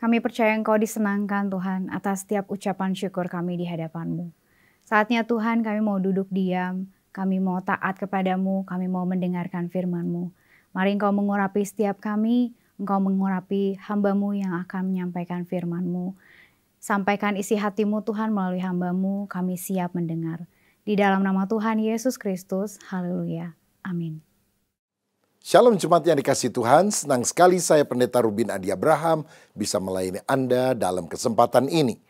Kami percaya Engkau disenangkan Tuhan atas setiap ucapan syukur kami di hadapan-Mu. Saatnya Tuhan kami mau duduk diam, kami mau taat kepadamu, kami mau mendengarkan firman-Mu. Mari Engkau mengurapi setiap kami, Engkau mengurapi hamba-Mu yang akan menyampaikan firman-Mu. Sampaikan isi hati-Mu Tuhan melalui hamba-Mu, kami siap mendengar. Di dalam nama Tuhan Yesus Kristus, haleluya, amin. Shalom jemaat yang dikasihi Tuhan, senang sekali saya Pendeta Rubin Adi Abraham bisa melayani Anda dalam kesempatan ini.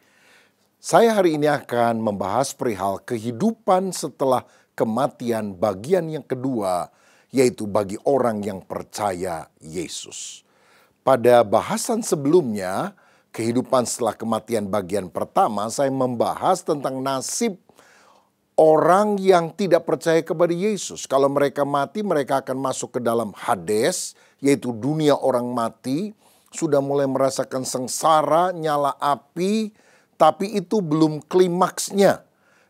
Saya hari ini akan membahas perihal kehidupan setelah kematian bagian yang kedua, yaitu bagi orang yang percaya Yesus. Pada bahasan sebelumnya, kehidupan setelah kematian bagian pertama, saya membahas tentang nasib orang yang tidak percaya kepada Yesus. Kalau mereka mati, mereka akan masuk ke dalam Hades, yaitu dunia orang mati. Sudah mulai merasakan sengsara, nyala api, tapi itu belum klimaksnya.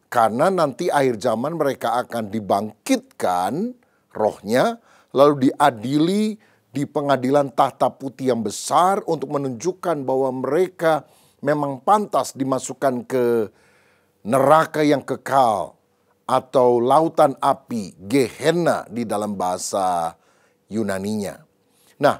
Karena nanti akhir zaman mereka akan dibangkitkan rohnya, lalu diadili di pengadilan tahta putih yang besar untuk menunjukkan bahwa mereka memang pantas dimasukkan ke neraka yang kekal atau lautan api, Gehenna di dalam bahasa Yunaninya. Nah,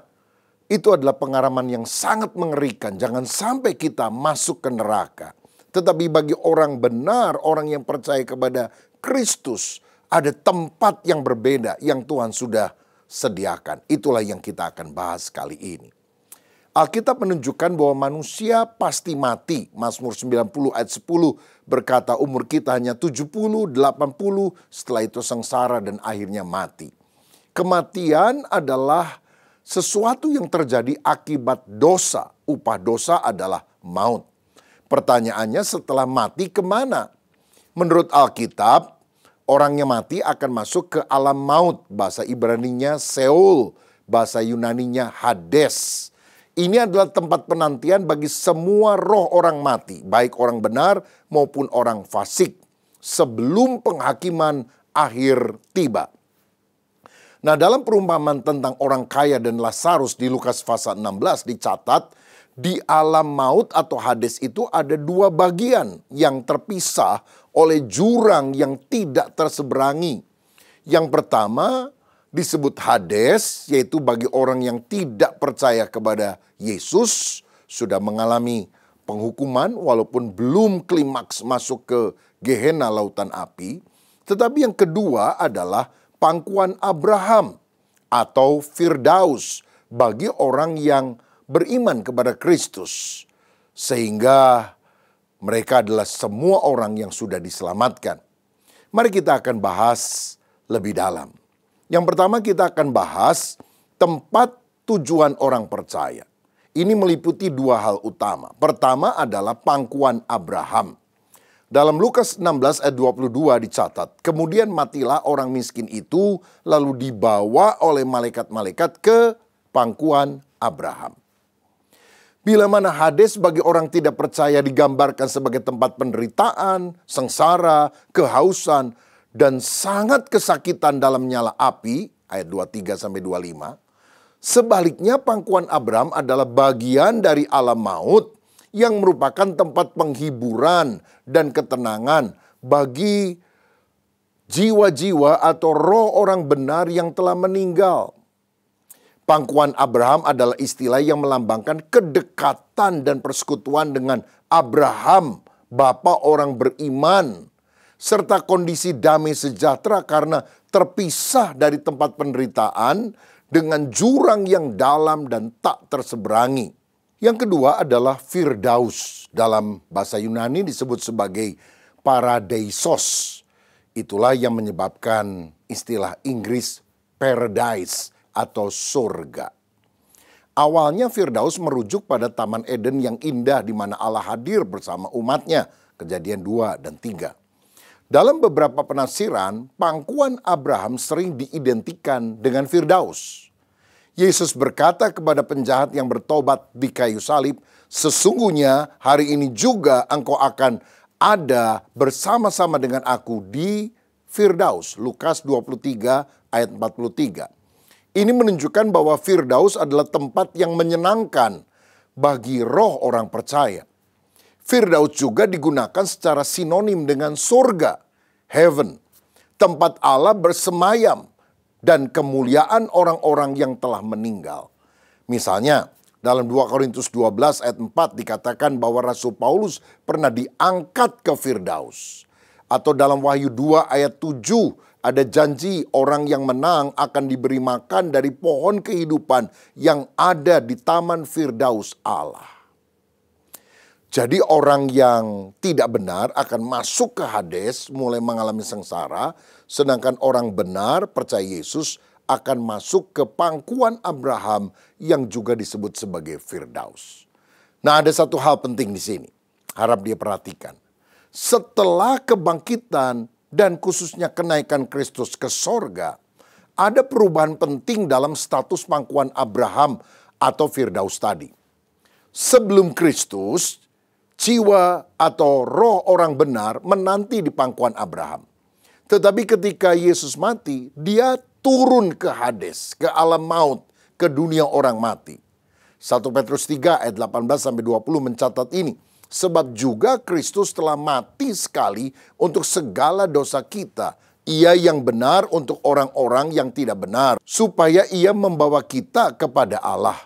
itu adalah pengaraman yang sangat mengerikan. Jangan sampai kita masuk ke neraka. Tetapi bagi orang benar, orang yang percaya kepada Kristus, ada tempat yang berbeda yang Tuhan sudah sediakan. Itulah yang kita akan bahas kali ini. Alkitab menunjukkan bahwa manusia pasti mati. Mazmur 90 ayat 10 berkata umur kita hanya 70, 80, setelah itu sengsara dan akhirnya mati. Kematian adalah sesuatu yang terjadi akibat dosa. Upah dosa adalah maut. Pertanyaannya setelah mati kemana? Menurut Alkitab, orang yang mati akan masuk ke alam maut. Bahasa Ibraninya Seol, bahasa Yunaninya Hades. Ini adalah tempat penantian bagi semua roh orang mati, baik orang benar maupun orang fasik, sebelum penghakiman akhir tiba. Nah, dalam perumpamaan tentang orang kaya dan Lazarus di Lukas pasal 16 dicatat, di alam maut atau Hades itu ada dua bagian yang terpisah oleh jurang yang tidak terseberangi. Yang pertama disebut Hades, yaitu bagi orang yang tidak percaya kepada Yesus, sudah mengalami penghukuman walaupun belum klimaks masuk ke Gehenna lautan api. Tetapi yang kedua adalah pangkuan Abraham atau Firdaus bagi orang yang beriman kepada Kristus. Sehingga mereka adalah semua orang yang sudah diselamatkan. Mari kita akan bahas lebih dalam. Yang pertama kita akan bahas tempat tujuan orang percaya. Ini meliputi dua hal utama. Pertama adalah pangkuan Abraham. Dalam Lukas 16 ayat 22 dicatat, kemudian matilah orang miskin itu lalu dibawa oleh malaikat-malaikat ke pangkuan Abraham. Bila mana Hades bagi orang tidak percaya digambarkan sebagai tempat penderitaan, sengsara, kehausan, dan sangat kesakitan dalam nyala api, ayat 23-25. Sebaliknya pangkuan Abraham adalah bagian dari alam maut yang merupakan tempat penghiburan dan ketenangan bagi jiwa-jiwa atau roh orang benar yang telah meninggal. Pangkuan Abraham adalah istilah yang melambangkan kedekatan dan persekutuan dengan Abraham, bapa orang beriman, serta kondisi damai sejahtera karena terpisah dari tempat penderitaan dengan jurang yang dalam dan tak terseberangi. Yang kedua adalah Firdaus. Dalam bahasa Yunani disebut sebagai paradeisos. Itulah yang menyebabkan istilah Inggris paradise atau surga. Awalnya Firdaus merujuk pada Taman Eden yang indah di mana Allah hadir bersama umatnya. Kejadian 2 dan 3. Dalam beberapa penafsiran, pangkuan Abraham sering diidentikan dengan Firdaus. Yesus berkata kepada penjahat yang bertobat di kayu salib, sesungguhnya hari ini juga engkau akan ada bersama-sama dengan aku di Firdaus. Lukas 23 ayat 43. Ini menunjukkan bahwa Firdaus adalah tempat yang menyenangkan bagi roh orang percaya. Firdaus juga digunakan secara sinonim dengan surga, heaven, tempat Allah bersemayam, dan kemuliaan orang-orang yang telah meninggal. Misalnya, dalam 2 Korintus 12 ayat 4 dikatakan bahwa Rasul Paulus pernah diangkat ke Firdaus. Atau dalam Wahyu 2 ayat 7 ada janji orang yang menang akan diberi makan dari pohon kehidupan yang ada di taman Firdaus Allah. Jadi orang yang tidak benar akan masuk ke Hades mulai mengalami sengsara, sedangkan orang benar percaya Yesus akan masuk ke pangkuan Abraham yang juga disebut sebagai Firdaus. Nah, ada satu hal penting di sini, harap dia perhatikan. Setelah kebangkitan dan khususnya kenaikan Kristus ke sorga, ada perubahan penting dalam status pangkuan Abraham atau Firdaus tadi. Sebelum Kristus, jiwa atau roh orang benar menanti di pangkuan Abraham. Tetapi ketika Yesus mati, dia turun ke Hades, ke alam maut, ke dunia orang mati. 1 Petrus 3 ayat 18-20 mencatat ini. Sebab juga Kristus telah mati sekali untuk segala dosa kita. Ia yang benar untuk orang-orang yang tidak benar. Supaya ia membawa kita kepada Allah.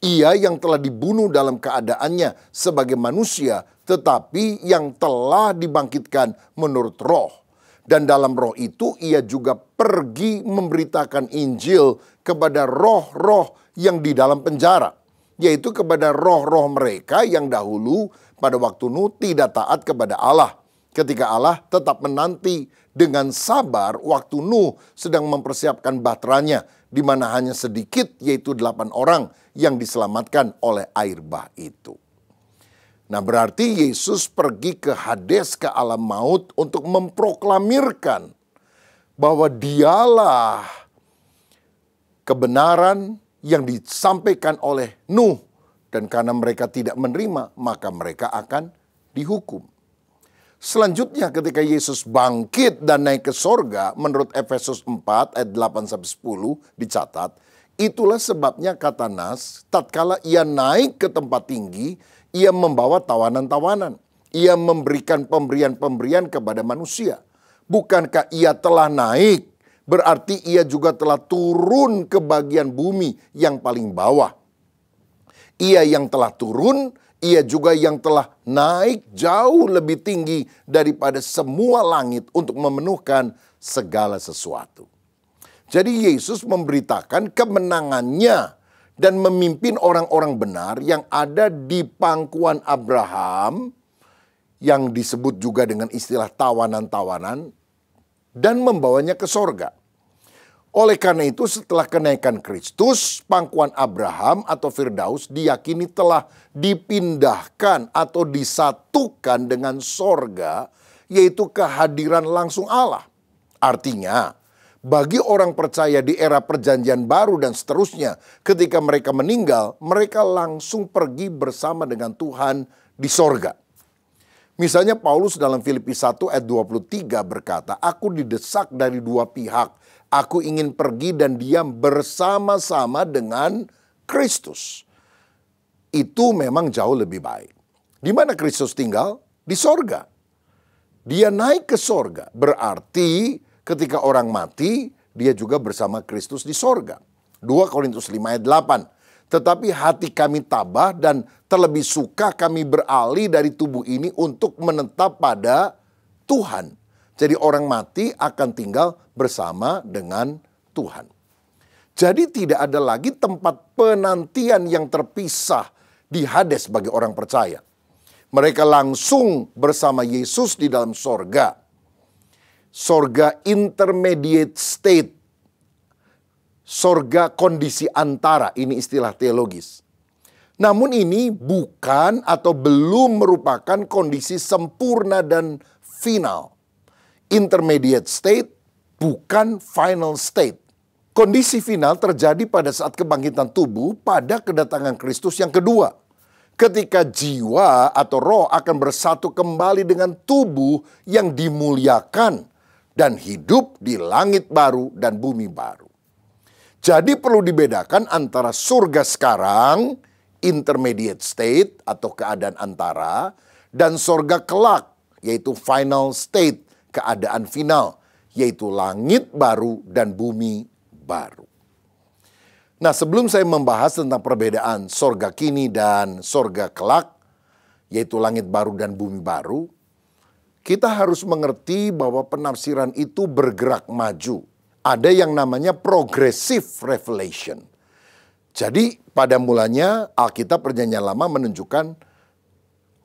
Ia yang telah dibunuh dalam keadaannya sebagai manusia, tetapi yang telah dibangkitkan menurut roh. Dan dalam roh itu ia juga pergi memberitakan Injil kepada roh-roh yang di dalam penjara. Yaitu kepada roh-roh mereka yang dahulu pada waktu Nuh tidak taat kepada Allah. Ketika Allah tetap menanti dengan sabar waktu Nuh sedang mempersiapkan bahteranya. Di mana hanya sedikit yaitu 8 orang yang diselamatkan oleh air bah itu. Nah, berarti Yesus pergi ke Hades, ke alam maut untuk memproklamirkan bahwa dialah kebenaran yang disampaikan oleh Nuh. Dan karena mereka tidak menerima, maka mereka akan dihukum. Selanjutnya ketika Yesus bangkit dan naik ke sorga, menurut Efesus 4 ayat 8-10 dicatat, itulah sebabnya kata Nas, tatkala ia naik ke tempat tinggi, ia membawa tawanan-tawanan. Ia memberikan pemberian-pemberian kepada manusia. Bukankah ia telah naik? Berarti ia juga telah turun ke bagian bumi yang paling bawah. Ia yang telah turun, ia juga yang telah naik jauh lebih tinggi daripada semua langit untuk memenuhkan segala sesuatu. Jadi Yesus memberitakan kemenangannya dan memimpin orang-orang benar yang ada di pangkuan Abraham, yang disebut juga dengan istilah tawanan-tawanan, dan membawanya ke sorga. Oleh karena itu setelah kenaikan Kristus, pangkuan Abraham atau Firdaus diyakini telah dipindahkan atau disatukan dengan sorga, yaitu kehadiran langsung Allah. Artinya, bagi orang percaya di era perjanjian baru dan seterusnya, ketika mereka meninggal, mereka langsung pergi bersama dengan Tuhan di sorga. Misalnya Paulus dalam Filipi 1 ayat 23 berkata, "Aku didesak dari dua pihak. Aku ingin pergi dan diam bersama-sama dengan Kristus." Itu memang jauh lebih baik. Di mana Kristus tinggal? Di sorga. Dia naik ke sorga. Berarti ketika orang mati, dia juga bersama Kristus di sorga. 2 Korintus 5 ayat 8. Tetapi hati kami tabah dan terlebih suka kami beralih dari tubuh ini untuk menetap pada Tuhan. Jadi orang mati akan tinggal bersama dengan Tuhan. Jadi tidak ada lagi tempat penantian yang terpisah di Hades bagi orang percaya. Mereka langsung bersama Yesus di dalam sorga. Sorga intermediate state. Sorga kondisi antara, ini istilah teologis. Namun ini bukan atau belum merupakan kondisi sempurna dan final. Intermediate state bukan final state. Kondisi final terjadi pada saat kebangkitan tubuh pada kedatangan Kristus yang kedua. Ketika jiwa atau roh akan bersatu kembali dengan tubuh yang dimuliakan dan hidup di langit baru dan bumi baru. Jadi perlu dibedakan antara surga sekarang intermediate state atau keadaan antara, dan sorga kelak, yaitu final state, keadaan final, yaitu langit baru dan bumi baru. Nah, sebelum saya membahas tentang perbedaan sorga kini dan sorga kelak, yaitu langit baru dan bumi baru, kita harus mengerti bahwa penafsiran itu bergerak maju. Ada yang namanya progressive revelation. Jadi pada mulanya Alkitab Perjanjian Lama menunjukkan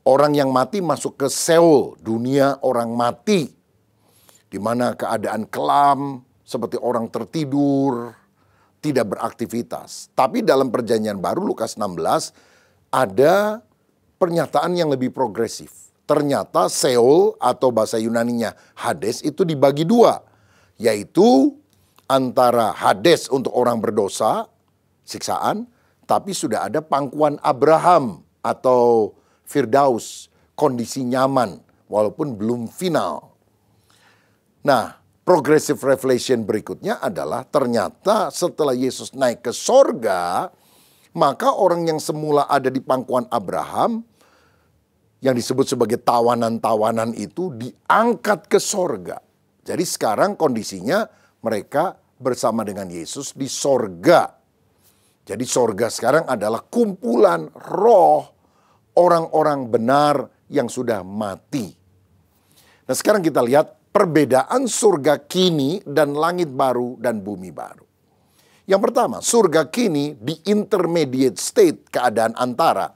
orang yang mati masuk ke Seol, dunia orang mati, di mana keadaan kelam seperti orang tertidur, tidak beraktivitas. Tapi dalam Perjanjian Baru Lukas 16 ada pernyataan yang lebih progresif. Ternyata Seol atau bahasa Yunaninya Hades itu dibagi dua, yaitu antara Hades untuk orang berdosa, siksaan, tapi sudah ada pangkuan Abraham atau Firdaus, kondisi nyaman walaupun belum final. Nah, progressive revelation berikutnya adalah ternyata setelah Yesus naik ke sorga, maka orang yang semula ada di pangkuan Abraham, yang disebut sebagai tawanan-tawanan itu diangkat ke sorga. Jadi sekarang kondisinya mereka bersama dengan Yesus di sorga. Jadi sorga sekarang adalah kumpulan roh orang-orang benar yang sudah mati. Nah, sekarang kita lihat perbedaan surga kini dan langit baru dan bumi baru. Yang pertama, surga kini di intermediate state, keadaan antara.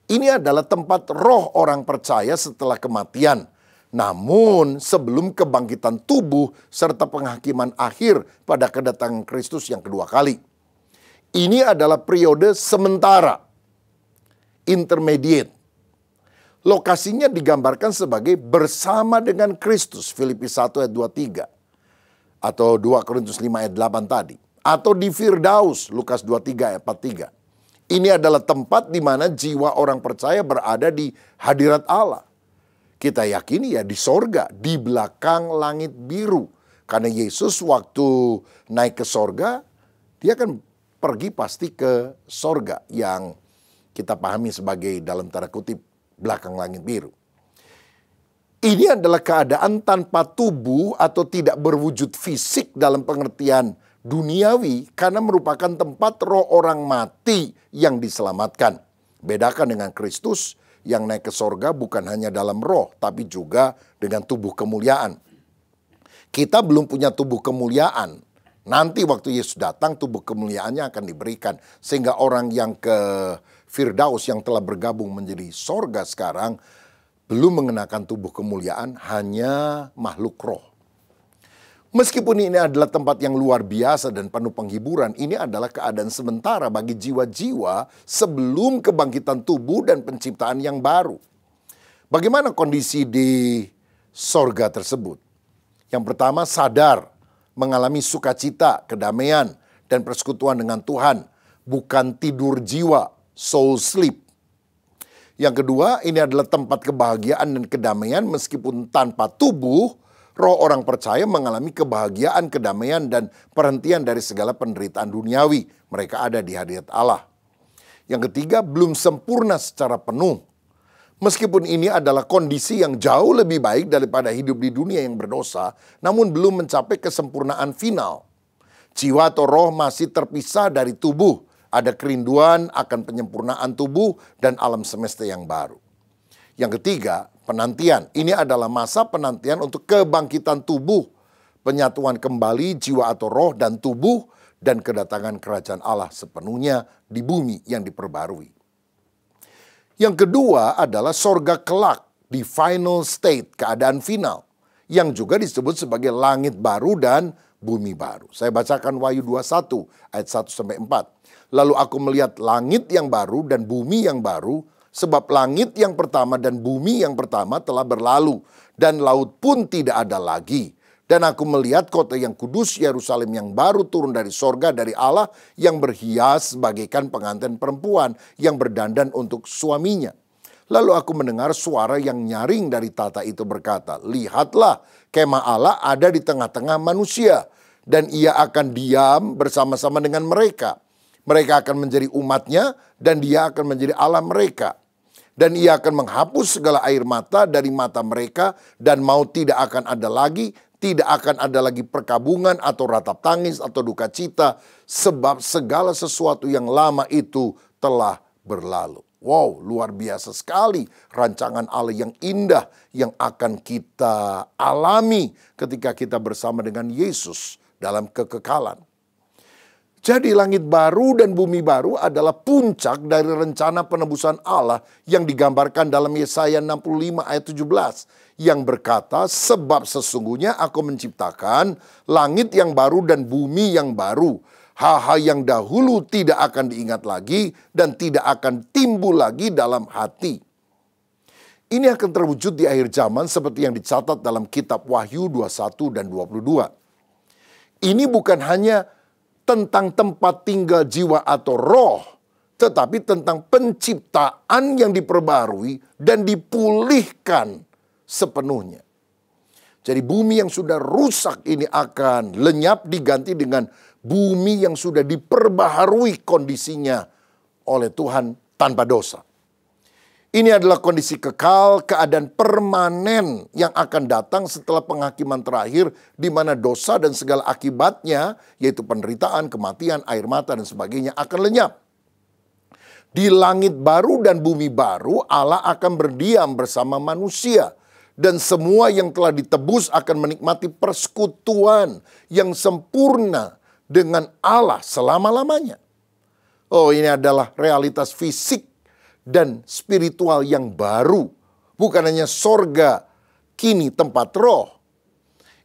Ini adalah tempat roh orang percaya setelah kematian. Namun sebelum kebangkitan tubuh serta penghakiman akhir pada kedatangan Kristus yang kedua kali. Ini adalah periode sementara, intermediate. Lokasinya digambarkan sebagai bersama dengan Kristus, Filipi 1 ayat 23. Atau 2 Korintus 5 ayat 8 tadi. Atau di Firdaus, Lukas 23 ayat 43. Ini adalah tempat di mana jiwa orang percaya berada di hadirat Allah. Kita yakini ya di sorga, di belakang langit biru. Karena Yesus waktu naik ke sorga, dia akan pergi pasti ke sorga yang kita pahami sebagai dalam tanda kutip belakang langit biru. Ini adalah keadaan tanpa tubuh atau tidak berwujud fisik dalam pengertian duniawi karena merupakan tempat roh orang mati yang diselamatkan. Bedakan dengan Kristus yang naik ke sorga bukan hanya dalam roh tapi juga dengan tubuh kemuliaan. Kita belum punya tubuh kemuliaan. Nanti waktu Yesus datang tubuh kemuliaannya akan diberikan. Sehingga orang yang ke Firdaus yang telah bergabung menjadi sorga sekarang belum mengenakan tubuh kemuliaan, hanya makhluk roh. Meskipun ini adalah tempat yang luar biasa dan penuh penghiburan, ini adalah keadaan sementara bagi jiwa-jiwa sebelum kebangkitan tubuh dan penciptaan yang baru. Bagaimana kondisi di sorga tersebut? Yang pertama, sadar, mengalami sukacita, kedamaian, dan persekutuan dengan Tuhan. Bukan tidur jiwa, soul sleep. Yang kedua, ini adalah tempat kebahagiaan dan kedamaian meskipun tanpa tubuh. Roh orang percaya mengalami kebahagiaan, kedamaian, dan perhentian dari segala penderitaan duniawi. Mereka ada di hadirat Allah. Yang ketiga, belum sempurna secara penuh. Meskipun ini adalah kondisi yang jauh lebih baik daripada hidup di dunia yang berdosa, namun belum mencapai kesempurnaan final. Jiwa atau roh masih terpisah dari tubuh. Ada kerinduan akan penyempurnaan tubuh dan alam semesta yang baru. Yang ketiga, penantian. Ini adalah masa penantian untuk kebangkitan tubuh, penyatuan kembali jiwa atau roh dan tubuh, dan kedatangan kerajaan Allah sepenuhnya di bumi yang diperbarui. Yang kedua adalah sorga kelak, di final state, keadaan final, yang juga disebut sebagai langit baru dan bumi baru. Saya bacakan Wahyu 21 ayat 1-4. Lalu aku melihat langit yang baru dan bumi yang baru, sebab langit yang pertama dan bumi yang pertama telah berlalu, dan laut pun tidak ada lagi. Dan aku melihat kota yang kudus, Yerusalem yang baru turun dari sorga dari Allah, yang berhias bagaikan pengantin perempuan yang berdandan untuk suaminya. Lalu aku mendengar suara yang nyaring dari tata itu berkata, lihatlah, kemah Allah ada di tengah-tengah manusia, dan ia akan diam bersama-sama dengan mereka. Mereka akan menjadi umatnya dan dia akan menjadi Allah mereka. Dan ia akan menghapus segala air mata dari mata mereka dan maut tidak akan ada lagi. Tidak akan ada lagi perkabungan atau ratap tangis atau duka cita. Sebab segala sesuatu yang lama itu telah berlalu. Wow, luar biasa sekali rancangan Allah yang indah yang akan kita alami ketika kita bersama dengan Yesus dalam kekekalan. Jadi langit baru dan bumi baru adalah puncak dari rencana penebusan Allah yang digambarkan dalam Yesaya 65 ayat 17. Yang berkata, sebab sesungguhnya aku menciptakan langit yang baru dan bumi yang baru. Hal-hal yang dahulu tidak akan diingat lagi dan tidak akan timbul lagi dalam hati. Ini akan terwujud di akhir zaman seperti yang dicatat dalam kitab Wahyu 21 dan 22. Ini bukan hanya tentang tempat tinggal jiwa atau roh, tetapi tentang penciptaan yang diperbarui dan dipulihkan sepenuhnya. Jadi bumi yang sudah rusak ini akan lenyap diganti dengan bumi yang sudah diperbaharui kondisinya oleh Tuhan tanpa dosa. Ini adalah kondisi kekal, keadaan permanen yang akan datang setelah penghakiman terakhir di mana dosa dan segala akibatnya, yaitu penderitaan, kematian, air mata dan sebagainya akan lenyap. Di langit baru dan bumi baru Allah akan berdiam bersama manusia. Dan semua yang telah ditebus akan menikmati persekutuan yang sempurna dengan Allah selama-lamanya. Oh, ini adalah realitas fisik dan spiritual yang baru. Bukan hanya sorga kini tempat roh.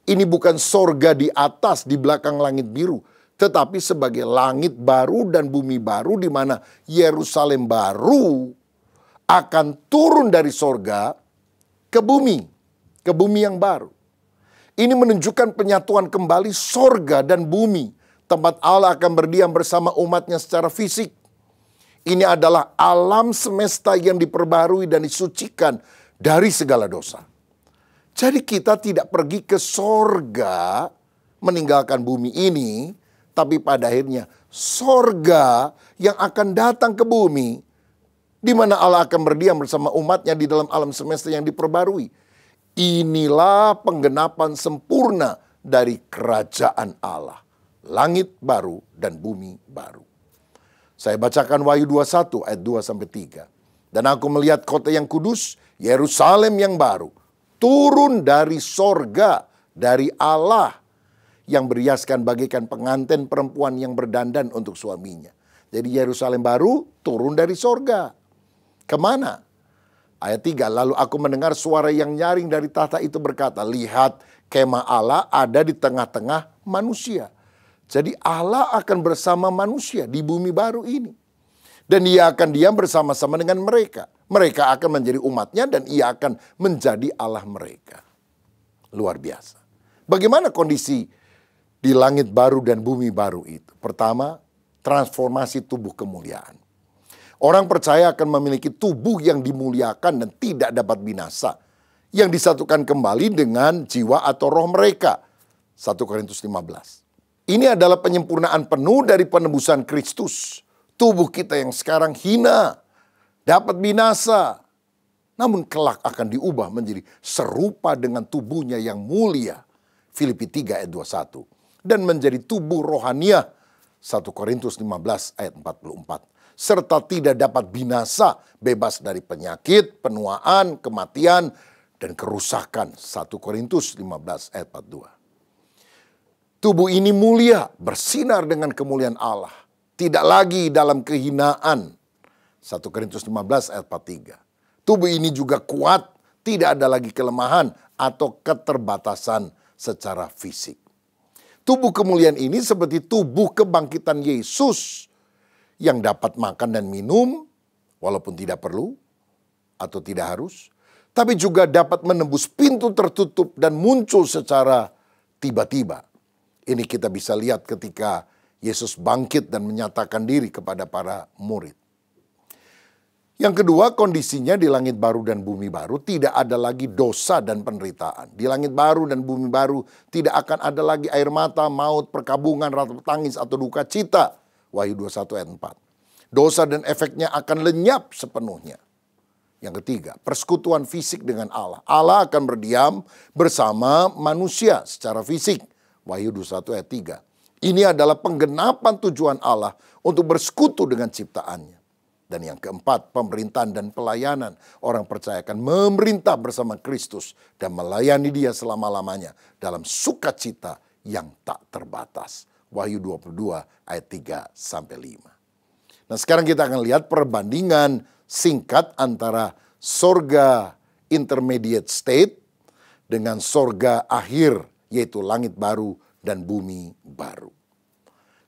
Ini bukan sorga di atas di belakang langit biru. Tetapi sebagai langit baru dan bumi baru di mana Yerusalem baru akan turun dari sorga ke bumi yang baru. Ini menunjukkan penyatuan kembali sorga dan bumi. Tempat Allah akan berdiam bersama umatnya secara fisik. Ini adalah alam semesta yang diperbarui dan disucikan dari segala dosa. Jadi kita tidak pergi ke sorga meninggalkan bumi ini, tapi pada akhirnya sorga yang akan datang ke bumi, di mana Allah akan berdiam bersama umatnya di dalam alam semesta yang diperbarui. Inilah penggenapan sempurna dari kerajaan Allah. Langit baru dan bumi baru. Saya bacakan Wahyu 21 ayat 2-3. Dan aku melihat kota yang kudus, Yerusalem yang baru, turun dari sorga, dari Allah, yang berhiaskan bagaikan pengantin perempuan yang berdandan untuk suaminya. Jadi Yerusalem baru turun dari sorga. Kemana? Ayat 3, lalu aku mendengar suara yang nyaring dari tahta itu berkata, lihat kemah Allah ada di tengah-tengah manusia. Jadi Allah akan bersama manusia di bumi baru ini. Dan ia akan diam bersama-sama dengan mereka. Mereka akan menjadi umatnya dan ia akan menjadi Allah mereka. Luar biasa. Bagaimana kondisi di langit baru dan bumi baru itu? Pertama, transformasi tubuh kemuliaan. Orang percaya akan memiliki tubuh yang dimuliakan dan tidak dapat binasa. Yang disatukan kembali dengan jiwa atau roh mereka. 1 Korintus 15. Ini adalah penyempurnaan penuh dari penebusan Kristus. Tubuh kita yang sekarang hina, dapat binasa. Namun kelak akan diubah menjadi serupa dengan tubuhnya yang mulia. Filipi 3 ayat 21. Dan menjadi tubuh rohaniah. 1 Korintus 15 ayat 44. Serta tidak dapat binasa, bebas dari penyakit, penuaan, kematian, dan kerusakan. 1 Korintus 15 ayat 42. Tubuh ini mulia, bersinar dengan kemuliaan Allah. Tidak lagi dalam kehinaan. 1 Korintus 15 ayat 43. Tubuh ini juga kuat, tidak ada lagi kelemahan atau keterbatasan secara fisik. Tubuh kemuliaan ini seperti tubuh kebangkitan Yesus yang dapat makan dan minum walaupun tidak perlu atau tidak harus. Tapi juga dapat menembus pintu tertutup dan muncul secara tiba-tiba. Ini kita bisa lihat ketika Yesus bangkit dan menyatakan diri kepada para murid. Yang kedua, kondisinya di langit baru dan bumi baru tidak ada lagi dosa dan penderitaan. Di langit baru dan bumi baru tidak akan ada lagi air mata, maut, perkabungan, ratap tangis atau duka cita. Wahyu 21 ayat 4. Dosa dan efeknya akan lenyap sepenuhnya. Yang ketiga, persekutuan fisik dengan Allah. Allah akan berdiam bersama manusia secara fisik. Wahyu 21 ayat 3. Ini adalah penggenapan tujuan Allah untuk bersekutu dengan ciptaannya. Dan yang keempat, pemerintahan dan pelayanan. Orang percaya akan memerintah bersama Kristus dan melayani Dia selama-lamanya dalam sukacita yang tak terbatas. Wahyu 22 ayat 3-5. Nah, sekarang kita akan lihat perbandingan singkat antara sorga intermediate state dengan sorga akhir, yaitu langit baru dan bumi baru.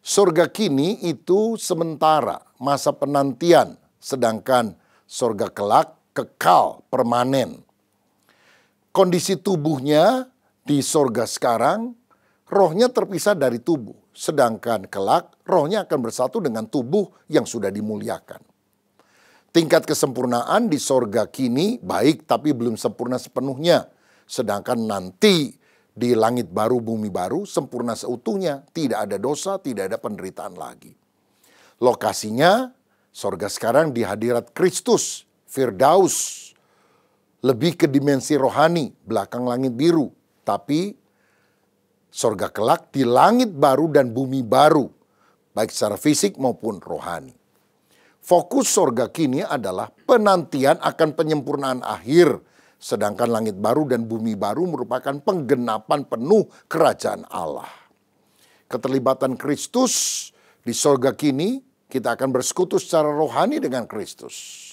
Sorga kini itu sementara, masa penantian, sedangkan sorga kelak kekal, permanen. Kondisi tubuhnya di sorga sekarang, rohnya terpisah dari tubuh, sedangkan kelak rohnya akan bersatu dengan tubuh yang sudah dimuliakan. Tingkat kesempurnaan di sorga kini baik tapi belum sempurna sepenuhnya. Sedangkan nanti di langit baru, bumi baru, sempurna seutuhnya. Tidak ada dosa, tidak ada penderitaan lagi. Lokasinya, sorga sekarang di hadirat Kristus, Firdaus. Lebih ke dimensi rohani, belakang langit biru. Tapi sorga kelak di langit baru dan bumi baru. Baik secara fisik maupun rohani. Fokus sorga kini adalah penantian akan penyempurnaan akhir. Sedangkan langit baru dan bumi baru merupakan penggenapan penuh kerajaan Allah. Keterlibatan Kristus di sorga kini, kita akan bersekutu secara rohani dengan Kristus.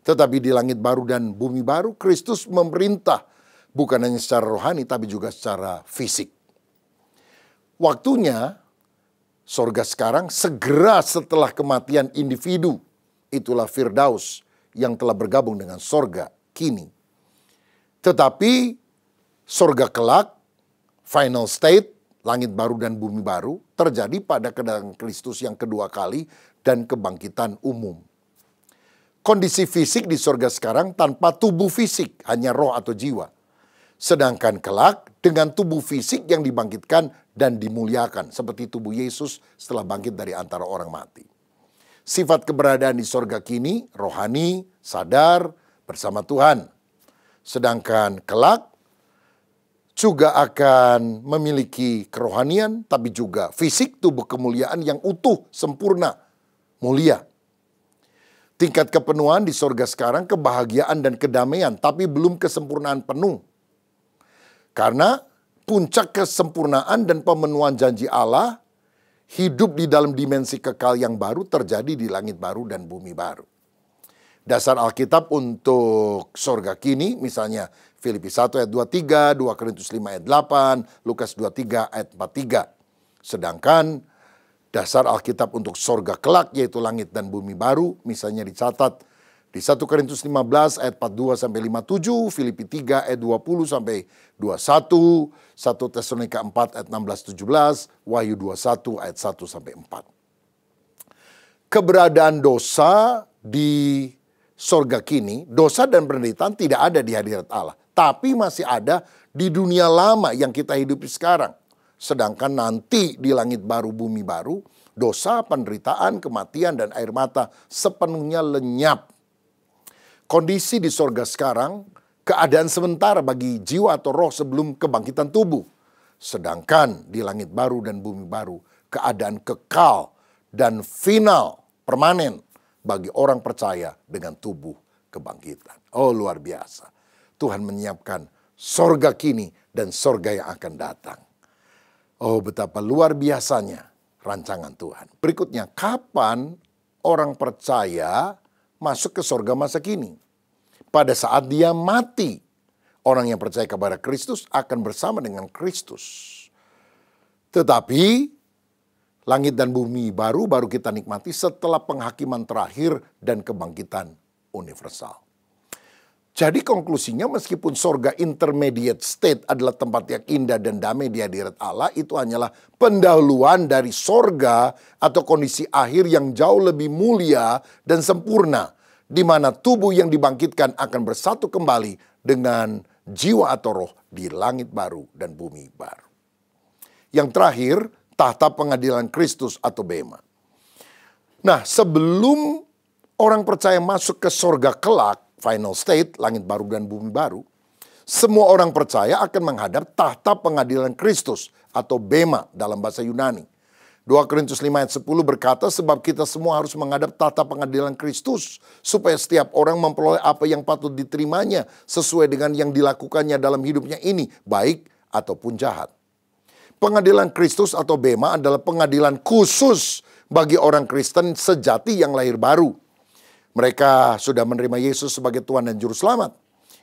Tetapi di langit baru dan bumi baru, Kristus memerintah. Bukan hanya secara rohani, tapi juga secara fisik. Waktunya, sorga sekarang segera setelah kematian individu. Itulah Firdaus yang telah bergabung dengan sorga kini. Tetapi sorga kelak, final state, langit baru dan bumi baru, terjadi pada kedatangan Kristus yang kedua kali dan kebangkitan umum. Kondisi fisik di sorga sekarang tanpa tubuh fisik, hanya roh atau jiwa. Sedangkan kelak dengan tubuh fisik yang dibangkitkan dan dimuliakan. Seperti tubuh Yesus setelah bangkit dari antara orang mati. Sifat keberadaan di sorga kini, rohani, sadar, bersama Tuhan. Sedangkan kelak juga akan memiliki kerohanian, tapi juga fisik tubuh kemuliaan yang utuh, sempurna, mulia. Tingkat kepenuhan di sorga sekarang kebahagiaan dan kedamaian, tapi belum kesempurnaan penuh. Karena puncak kesempurnaan dan pemenuhan janji Allah hidup di dalam dimensi kekal yang baru terjadi di langit baru dan bumi baru. Dasar Alkitab untuk sorga kini misalnya Filipi 1 ayat 23, 2 Korintus 5 ayat 8, Lukas 23 ayat 43. Sedangkan dasar Alkitab untuk sorga kelak yaitu langit dan bumi baru misalnya dicatat di 1 Korintus 15 ayat 42 sampai 57, Filipi 3 ayat 20 sampai 21, 1 Tesalonika 4 ayat 16 17, Wahyu 21 ayat 1 sampai 4. Keberadaan dosa di sorga kini, dosa dan penderitaan tidak ada di hadirat Allah, tapi masih ada di dunia lama yang kita hidupi sekarang. Sedangkan nanti di langit baru, bumi baru, dosa, penderitaan, kematian, dan air mata sepenuhnya lenyap. Kondisi di sorga sekarang, keadaan sementara bagi jiwa atau roh sebelum kebangkitan tubuh. Sedangkan di langit baru dan bumi baru, keadaan kekal dan final, permanen bagi orang percaya dengan tubuh kebangkitan. Oh, luar biasa. Tuhan menyiapkan sorga kini dan sorga yang akan datang. Oh, betapa luar biasanya rancangan Tuhan. Berikutnya, kapan orang percaya masuk ke sorga masa kini? Pada saat dia mati, orang yang percaya kepada Kristus akan bersama dengan Kristus. Tetapi langit dan bumi baru kita nikmati setelah penghakiman terakhir dan kebangkitan universal. Jadi konklusinya meskipun sorga intermediate state adalah tempat yang indah dan damai di hadirat Allah, itu hanyalah pendahuluan dari sorga atau kondisi akhir yang jauh lebih mulia dan sempurna, di mana tubuh yang dibangkitkan akan bersatu kembali dengan jiwa atau roh di langit baru dan bumi baru. Yang terakhir, tahta pengadilan Kristus atau Bema. Nah, sebelum orang percaya masuk ke sorga kelak, final state, langit baru dan bumi baru, semua orang percaya akan menghadap tahta pengadilan Kristus atau Bema dalam bahasa Yunani. 2 Korintus 5 ayat 10 berkata, sebab kita semua harus menghadap tahta pengadilan Kristus, supaya setiap orang memperoleh apa yang patut diterimanya sesuai dengan yang dilakukannya dalam hidupnya ini, baik ataupun jahat. Pengadilan Kristus atau Bema adalah pengadilan khusus bagi orang Kristen sejati yang lahir baru. Mereka sudah menerima Yesus sebagai Tuhan dan Juru Selamat.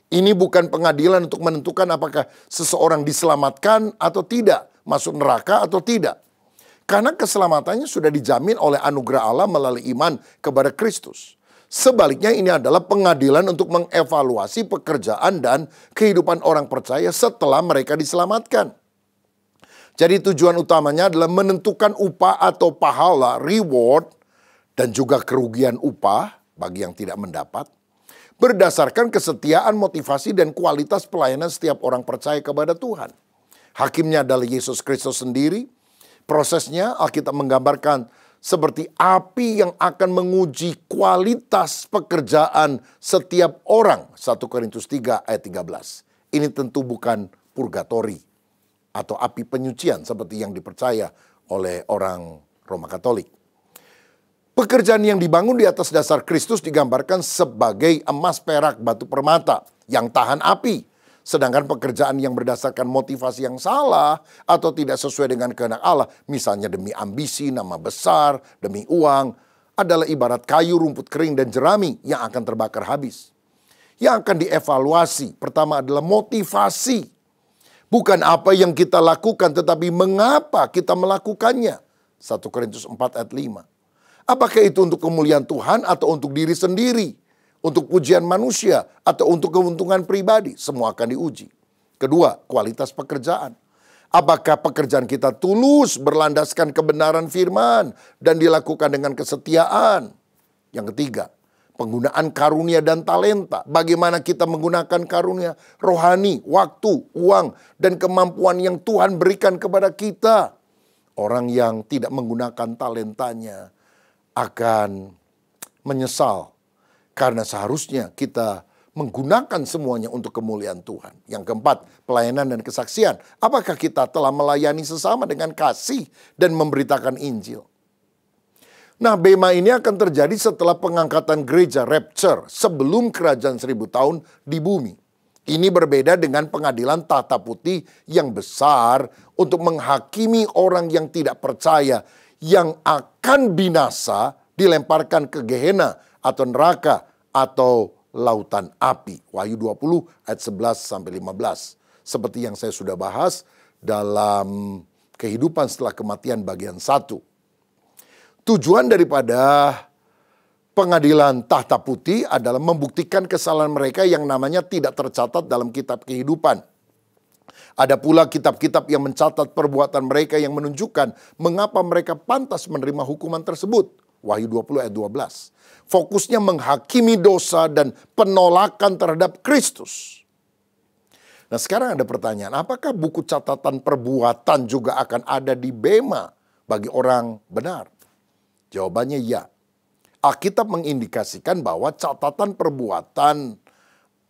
Ini bukan pengadilan untuk menentukan apakah seseorang diselamatkan atau tidak, masuk neraka atau tidak. Karena keselamatannya sudah dijamin oleh anugerah Allah melalui iman kepada Kristus. Sebaliknya ini adalah pengadilan untuk mengevaluasi pekerjaan dan kehidupan orang percaya setelah mereka diselamatkan. Jadi tujuan utamanya adalah menentukan upah atau pahala, reward, dan juga kerugian upah bagi yang tidak mendapat, berdasarkan kesetiaan, motivasi, dan kualitas pelayanan setiap orang percaya kepada Tuhan. Hakimnya adalah Yesus Kristus sendiri. Prosesnya Alkitab menggambarkan seperti api yang akan menguji kualitas pekerjaan setiap orang. 1 Korintus 3 ayat 13. Ini tentu bukan purgatori atau api penyucian seperti yang dipercaya oleh orang Roma Katolik. Pekerjaan yang dibangun di atas dasar Kristus digambarkan sebagai emas, perak, batu permata yang tahan api. Sedangkan pekerjaan yang berdasarkan motivasi yang salah atau tidak sesuai dengan kehendak Allah, misalnya demi ambisi, nama besar, demi uang, adalah ibarat kayu, rumput kering, dan jerami yang akan terbakar habis. Yang akan dievaluasi pertama adalah motivasi. Bukan apa yang kita lakukan, tetapi mengapa kita melakukannya. 1 Korintus 4 ayat 5. Apakah itu untuk kemuliaan Tuhan atau untuk diri sendiri? Untuk pujian manusia atau untuk keuntungan pribadi, semua akan diuji. Kedua, kualitas pekerjaan. Apakah pekerjaan kita tulus, berlandaskan kebenaran firman, dan dilakukan dengan kesetiaan? Yang ketiga, penggunaan karunia dan talenta. Bagaimana kita menggunakan karunia rohani, waktu, uang, dan kemampuan yang Tuhan berikan kepada kita. Orang yang tidak menggunakan talentanya akan menyesal. Karena seharusnya kita menggunakan semuanya untuk kemuliaan Tuhan. Yang keempat, pelayanan dan kesaksian. Apakah kita telah melayani sesama dengan kasih dan memberitakan Injil? Nah, Bema ini akan terjadi setelah pengangkatan gereja, rapture, sebelum kerajaan 1000 tahun di bumi. Ini berbeda dengan pengadilan tahta putih yang besar untuk menghakimi orang yang tidak percaya, yang akan binasa dilemparkan ke Gehenna atau neraka atau lautan api. Wahyu 20 ayat 11-15. Seperti yang saya sudah bahas dalam kehidupan setelah kematian bagian 1. Tujuan daripada pengadilan tahta putih adalah membuktikan kesalahan mereka yang namanya tidak tercatat dalam kitab kehidupan. Ada pula kitab-kitab yang mencatat perbuatan mereka yang menunjukkan mengapa mereka pantas menerima hukuman tersebut. Wahyu 20 ayat 12. Fokusnya menghakimi dosa dan penolakan terhadap Kristus. Nah, sekarang ada pertanyaan, apakah buku catatan perbuatan juga akan ada di Bema bagi orang benar? Jawabannya ya. Alkitab mengindikasikan bahwa catatan perbuatan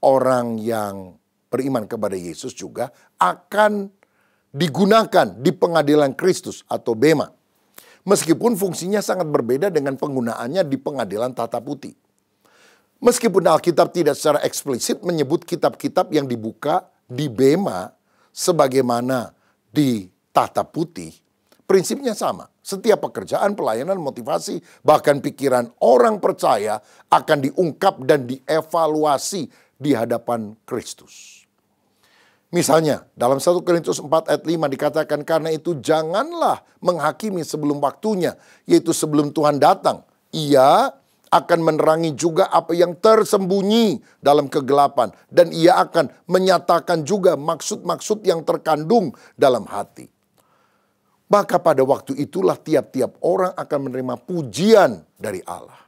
orang yang beriman kepada Yesus juga akan digunakan di pengadilan Kristus atau Bema. Meskipun fungsinya sangat berbeda dengan penggunaannya di pengadilan tahta putih. Meskipun Alkitab tidak secara eksplisit menyebut kitab-kitab yang dibuka di Bema sebagaimana di tahta putih, prinsipnya sama. Setiap pekerjaan, pelayanan, motivasi, bahkan pikiran orang percaya akan diungkap dan dievaluasi di hadapan Kristus. Misalnya, dalam 1 Korintus 4 ayat 5 dikatakan, karena itu janganlah menghakimi sebelum waktunya, yaitu sebelum Tuhan datang. Ia akan menerangi juga apa yang tersembunyi dalam kegelapan. Dan ia akan menyatakan juga maksud-maksud yang terkandung dalam hati. Maka pada waktu itulah tiap-tiap orang akan menerima pujian dari Allah.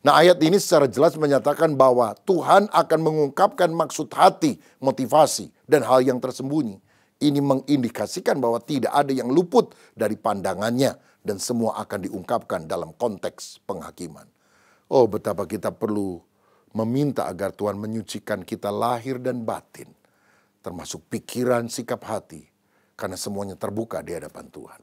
Nah, ayat ini secara jelas menyatakan bahwa Tuhan akan mengungkapkan maksud hati, motivasi, dan hal yang tersembunyi. Ini mengindikasikan bahwa tidak ada yang luput dari pandangannya dan semua akan diungkapkan dalam konteks penghakiman. Oh, betapa kita perlu meminta agar Tuhan menyucikan kita lahir dan batin, termasuk pikiran, sikap hati, karena semuanya terbuka di hadapan Tuhan.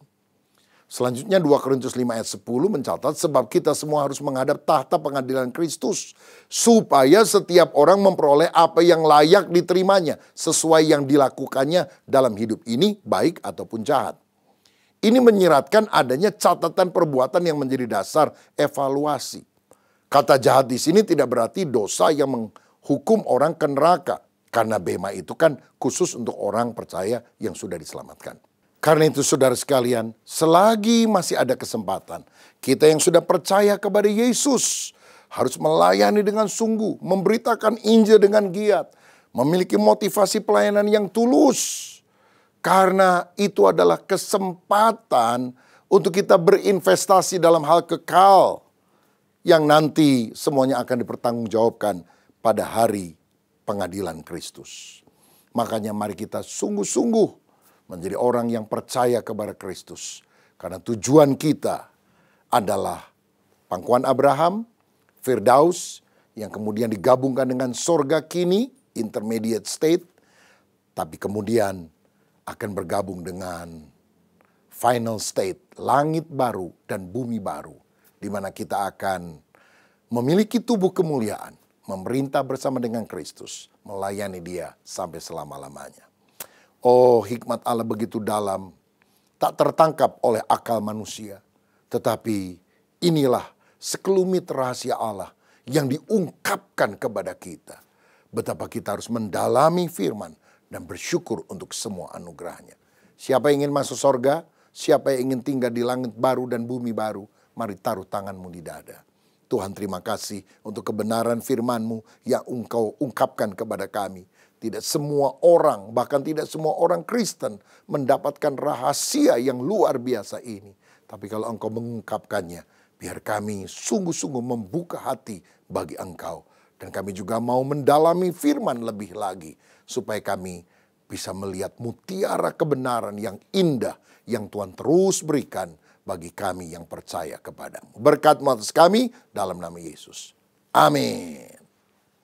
Selanjutnya 2 Korintus 5 ayat 10 mencatat, sebab kita semua harus menghadap tahta pengadilan Kristus, supaya setiap orang memperoleh apa yang layak diterimanya, sesuai yang dilakukannya dalam hidup ini, baik ataupun jahat. Ini menyiratkan adanya catatan perbuatan yang menjadi dasar evaluasi. Kata jahat di sini tidak berarti dosa yang menghukum orang ke neraka, karena bema itu kan khusus untuk orang percaya yang sudah diselamatkan. Karena itu saudara sekalian, selagi masih ada kesempatan, kita yang sudah percaya kepada Yesus harus melayani dengan sungguh, memberitakan Injil dengan giat, memiliki motivasi pelayanan yang tulus. Karena itu adalah kesempatan untuk kita berinvestasi dalam hal kekal yang nanti semuanya akan dipertanggungjawabkan pada hari pengadilan Kristus. Makanya mari kita sungguh-sungguh menjadi orang yang percaya kepada Kristus. Karena tujuan kita adalah pangkuan Abraham, Firdaus, yang kemudian digabungkan dengan sorga kini, intermediate state, tapi kemudian akan bergabung dengan final state, langit baru dan bumi baru, di mana kita akan memiliki tubuh kemuliaan, memerintah bersama dengan Kristus, melayani Dia sampai selama-lamanya. Oh, hikmat Allah begitu dalam, tak tertangkap oleh akal manusia. Tetapi inilah sekelumit rahasia Allah yang diungkapkan kepada kita. Betapa kita harus mendalami firman dan bersyukur untuk semua anugerahnya. Siapa yang ingin masuk sorga, siapa yang ingin tinggal di langit baru dan bumi baru, mari taruh tanganmu di dada. Tuhan, terima kasih untuk kebenaran firman-Mu yang Engkau ungkapkan kepada kami. Tidak semua orang, bahkan tidak semua orang Kristen mendapatkan rahasia yang luar biasa ini. Tapi kalau Engkau mengungkapkannya, biar kami sungguh-sungguh membuka hati bagi Engkau. Dan kami juga mau mendalami firman lebih lagi, supaya kami bisa melihat mutiara kebenaran yang indah yang Tuhan terus berikan bagi kami yang percaya kepadamu. Berkat-Mu atas kami dalam nama Yesus. Amin.